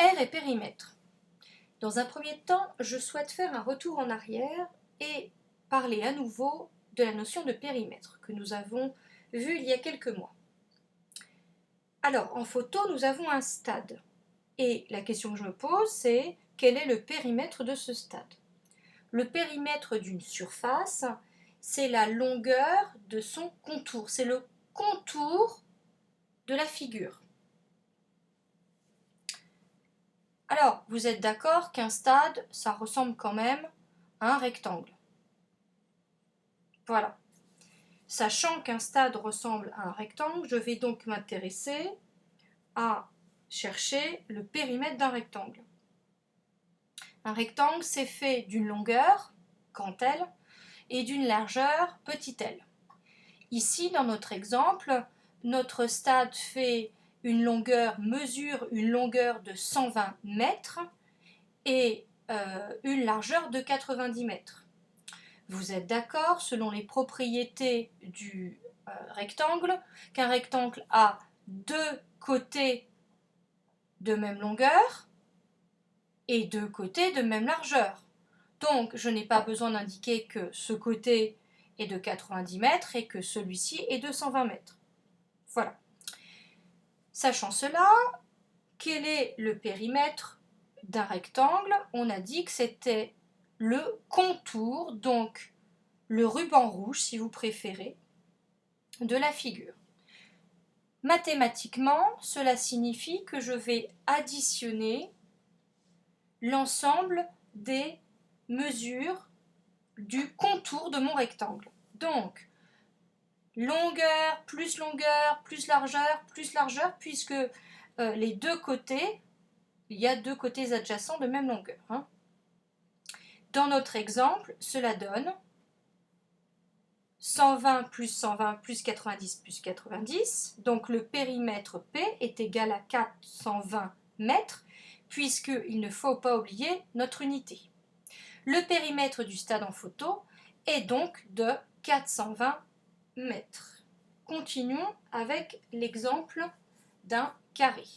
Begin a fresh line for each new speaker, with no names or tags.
R et périmètre. Dans un premier temps, je souhaite faire un retour en arrière et parler à nouveau de la notion de périmètre que nous avons vu il y a quelques mois. Alors, en photo, nous avons un stade. Et la question que je me pose, c'est quel est le périmètre de ce stade? Le périmètre d'une surface, c'est la longueur de son contour. C'est le contour de la figure. Alors, vous êtes d'accord qu'un stade, ça ressemble quand même à un rectangle. Voilà. Sachant qu'un stade ressemble à un rectangle, je vais donc m'intéresser à chercher le périmètre d'un rectangle. Un rectangle, c'est fait d'une longueur, grand L, et d'une largeur, petit l. Ici, dans notre exemple, notre stade mesure une longueur de 120 mètres et une largeur de 90 mètres. Vous êtes d'accord, selon les propriétés du rectangle, qu'un rectangle a deux côtés de même longueur et deux côtés de même largeur. Donc, je n'ai pas besoin d'indiquer que ce côté est de 90 mètres et que celui-ci est de 120 mètres. Voilà. Sachant cela, quel est le périmètre d'un rectangle? On a dit que c'était le contour, donc le ruban rouge, si vous préférez, de la figure. Mathématiquement, cela signifie que je vais additionner l'ensemble des mesures du contour de mon rectangle. Donc, longueur, plus largeur, puisque les deux côtés, il y a deux côtés adjacents de même longueur. Dans notre exemple, cela donne 120 plus 90 plus 90. Donc le périmètre P est égal à 420 mètres, puisqu'il ne faut pas oublier notre unité. Le périmètre du stade en photo est donc de 420 mètres. Continuons avec l'exemple d'un carré.